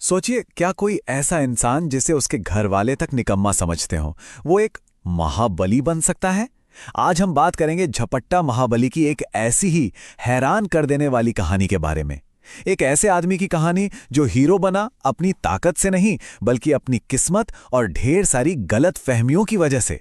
सोचिए, क्या कोई ऐसा इंसान जिसे उसके घर वाले तक निकम्मा समझते हो, वो एक महाबली बन सकता है? आज हम बात करेंगे झपट्टा महाबली की एक ऐसी ही हैरान कर देने वाली कहानी के बारे में। एक ऐसे आदमी की कहानी जो हीरो बना अपनी ताकत से नहीं, बल्कि अपनी किस्मत और ढेर सारी गलत फहमियों की वजह से।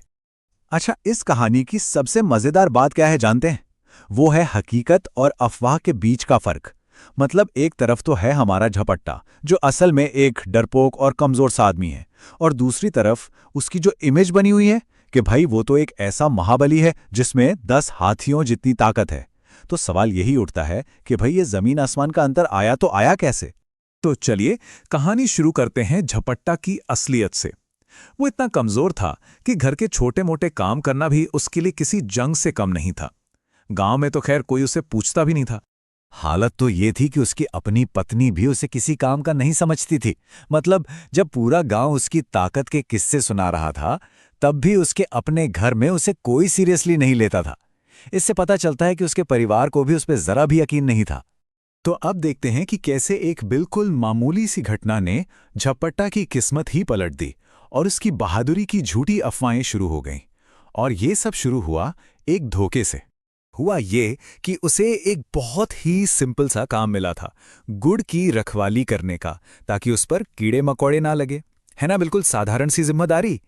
अच्छा, इस कहानी की सबसे मजेदार बात क्या है जानते हैं? वो है हकीकत और अफवाह के बीच का फर्क। मतलब एक तरफ तो है हमारा झपट्टा, जो असल में एक डरपोक और कमजोर सा आदमी है, और दूसरी तरफ उसकी जो इमेज बनी हुई है कि भाई वो तो एक ऐसा महाबली है जिसमें 10 हाथियों जितनी ताकत है। तो सवाल यही उठता है कि भाई ये जमीन आसमान का अंतर आया तो आया कैसे? तो चलिए कहानी शुरू करते हैं झपट्टा की असलियत से। वो इतना कमजोर था कि घर के छोटे मोटे काम करना भी उसके लिए किसी जंग से कम नहीं था। गांव में तो खैर कोई उसे पूछता भी नहीं था। हालत तो ये थी कि उसकी अपनी पत्नी भी उसे किसी काम का नहीं समझती थी। मतलब जब पूरा गांव उसकी ताकत के किस्से सुना रहा था, तब भी उसके अपने घर में उसे कोई सीरियसली नहीं लेता था। इससे पता चलता है कि उसके परिवार को भी उस पर जरा भी यकीन नहीं था। तो अब देखते हैं कि कैसे एक बिल्कुल मामूली सी घटना ने झपट्टा की किस्मत ही पलट दी और उसकी बहादुरी की झूठी अफवाहें शुरू हो गईं। और ये सब शुरू हुआ एक धोखे से। हुआ ये कि उसे एक बहुत ही सिंपल सा काम मिला था, गुड़ की रखवाली करने का, ताकि उस पर कीड़े मकोड़े ना लगे। है ना, बिल्कुल साधारण सी जिम्मेदारी।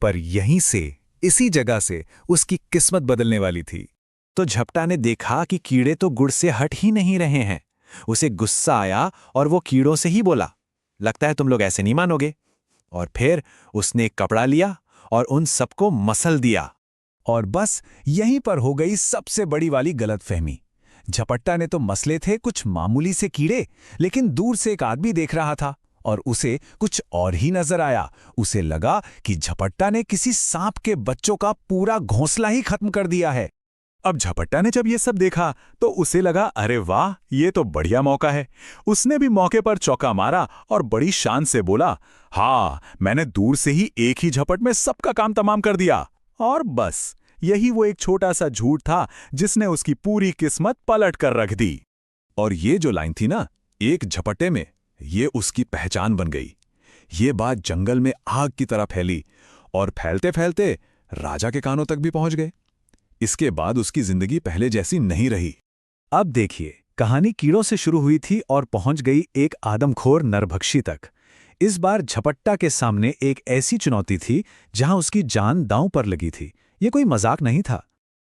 पर यहीं से, इसी जगह से उसकी किस्मत बदलने वाली थी। तो झपटा ने देखा कि कीड़े तो गुड़ से हट ही नहीं रहे हैं। उसे गुस्सा आया और वो कीड़ों से ही बोला, लगता है तुम लोग ऐसे नहीं मानोगे। और फिर उसने एक कपड़ा लिया और उन सबको मसल दिया। और बस यहीं पर हो गई सबसे बड़ी वाली गलतफहमी। झपट्टा ने तो मसले थे कुछ मामूली से कीड़े, लेकिन दूर से एक आदमी देख रहा था और उसे कुछ और ही नजर आया। उसे लगा कि झपट्टा ने किसी सांप के बच्चों का पूरा घोंसला ही खत्म कर दिया है। अब झपट्टा ने जब ये सब देखा तो उसे लगा, अरे वाह, ये तो बढ़िया मौका है। उसने भी मौके पर चौका मारा और बड़ी शान से बोला, हाँ, मैंने दूर से ही एक ही झपट में सबका काम तमाम कर दिया। और बस यही वो एक छोटा सा झूठ था जिसने उसकी पूरी किस्मत पलट कर रख दी। और ये जो लाइन थी ना, एक झपटे में, ये उसकी पहचान बन गई। ये बात जंगल में आग की तरह फैली और फैलते फैलते राजा के कानों तक भी पहुंच गए। इसके बाद उसकी जिंदगी पहले जैसी नहीं रही। अब देखिए, कहानी कीड़ों से शुरू हुई थी और पहुंच गई एक आदमखोर नरभक्षी तक। इस बार झपट्टा के सामने एक ऐसी चुनौती थी जहां उसकी जान दांव पर लगी थी। ये कोई मजाक नहीं था।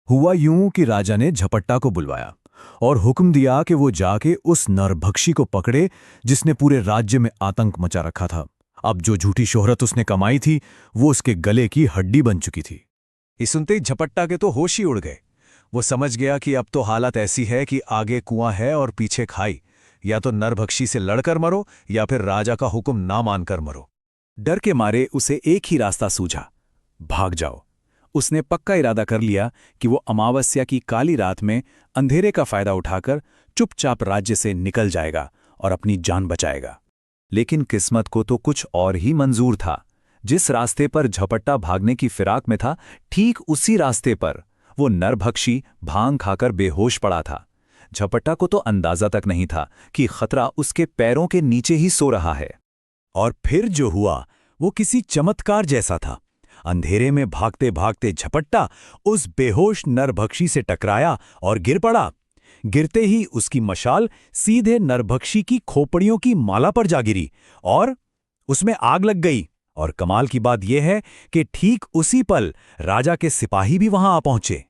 हुआ यूं कि राजा ने झपट्टा को बुलवाया और हुक्म दिया कि वो जाके उस नरभक्षी को पकड़े जिसने पूरे राज्य में आतंक मचा रखा था। अब जो झूठी शोहरत उसने कमाई थी, वो उसके गले की हड्डी बन चुकी थी। ये सुनते ही झपट्टा के तो होश ही उड़ गए। वो समझ गया कि अब तो हालत ऐसी है कि आगे कुआं है और पीछे खाई। या तो नरभक्षी से लड़कर मरो या फिर राजा का हुक्म ना मानकर मरो। डर के मारे उसे एक ही रास्ता सूझा, भाग जाओ। उसने पक्का इरादा कर लिया कि वो अमावस्या की काली रात में अंधेरे का फायदा उठाकर चुपचाप राज्य से निकल जाएगा और अपनी जान बचाएगा। लेकिन किस्मत को तो कुछ और ही मंजूर था। जिस रास्ते पर झपट्टा भागने की फिराक में था, ठीक उसी रास्ते पर वो नरभक्षी भांग खाकर बेहोश पड़ा था। झपट्टा को तो अंदाजा तक नहीं था कि खतरा उसके पैरों के नीचे ही सो रहा है। और फिर जो हुआ वो किसी चमत्कार जैसा था। अंधेरे में भागते भागते झपट्टा उस बेहोश नरभक्षी से टकराया और गिर पड़ा। गिरते ही उसकी मशाल सीधे नरभक्षी की खोपड़ियों की माला पर जा गिरी और उसमें आग लग गई। और कमाल की बात यह है कि ठीक उसी पल राजा के सिपाही भी वहां आ पहुंचे।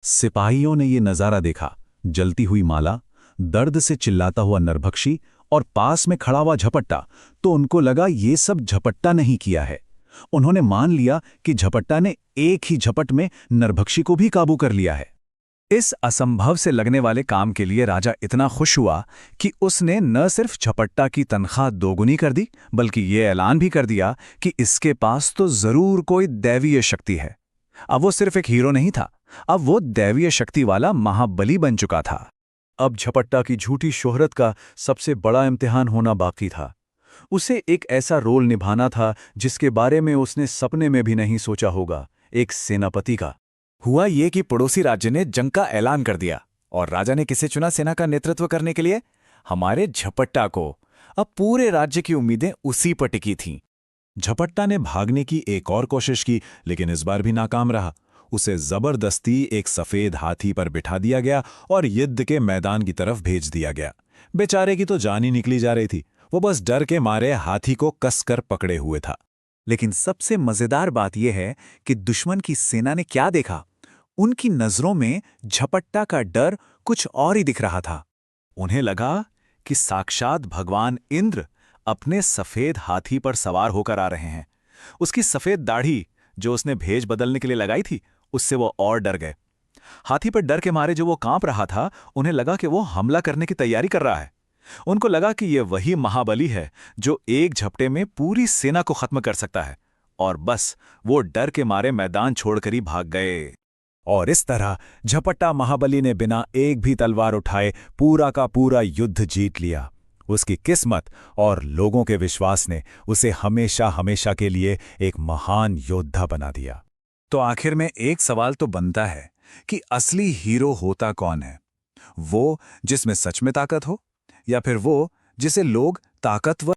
सिपाहियों ने यह नजारा देखा, जलती हुई माला, दर्द से चिल्लाता हुआ नरभक्षी और पास में खड़ा हुआ झपट्टा। तो उनको लगा ये सब झपट्टा नहीं किया है। उन्होंने मान लिया कि झपट्टा ने एक ही झपट में नरभक्षी को भी काबू कर लिया है। इस असंभव से लगने वाले काम के लिए राजा इतना खुश हुआ कि उसने न सिर्फ झपट्टा की तनख्वाह दोगुनी कर दी, बल्कि ये ऐलान भी कर दिया कि इसके पास तो जरूर कोई दैवीय शक्ति है। अब वो सिर्फ एक हीरो नहीं था, अब वो दैवीय शक्ति वाला महाबली बन चुका था। अब झपट्टा की झूठी शोहरत का सबसे बड़ा इम्तिहान होना बाकी था। उसे एक ऐसा रोल निभाना था जिसके बारे में उसने सपने में भी नहीं सोचा होगा, एक सेनापति का। हुआ ये कि पड़ोसी राज्य ने जंग का ऐलान कर दिया और राजा ने किसे चुना सेना का नेतृत्व करने के लिए? हमारे झपट्टा को। अब पूरे राज्य की उम्मीदें उसी पर टिकी थीं। झपट्टा ने भागने की एक और कोशिश की, लेकिन इस बार भी नाकाम रहा। उसे जबरदस्ती एक सफेद हाथी पर बिठा दिया गया और युद्ध के मैदान की तरफ भेज दिया गया। बेचारे की तो जान ही निकली जा रही थी। वो बस डर के मारे हाथी को कसकर पकड़े हुए था। लेकिन सबसे मजेदार बात यह है कि दुश्मन की सेना ने क्या देखा। उनकी नजरों में झपट्टा का डर कुछ और ही दिख रहा था। उन्हें लगा कि साक्षात भगवान इंद्र अपने सफेद हाथी पर सवार होकर आ रहे हैं। उसकी सफेद दाढ़ी जो उसने भेष बदलने के लिए लगाई थी, उससे वो और डर गए। हाथी पर डर के मारे जो वो कांप रहा था, उन्हें लगा कि वो हमला करने की तैयारी कर रहा है। उनको लगा कि ये वही महाबली है जो एक झपटे में पूरी सेना को खत्म कर सकता है, और बस वो डर के मारे मैदान छोड़कर ही भाग गए। और इस तरह झपट्टा महाबली ने बिना एक भी तलवार उठाए पूरा का पूरा युद्ध जीत लिया। उसकी किस्मत और लोगों के विश्वास ने उसे हमेशा हमेशा के लिए एक महान योद्धा बना दिया। तो आखिर में एक सवाल तो बनता है कि असली हीरो होता कौन है? वो जिसमें सच में ताकत हो, या फिर वो जिसे लोग ताकतवर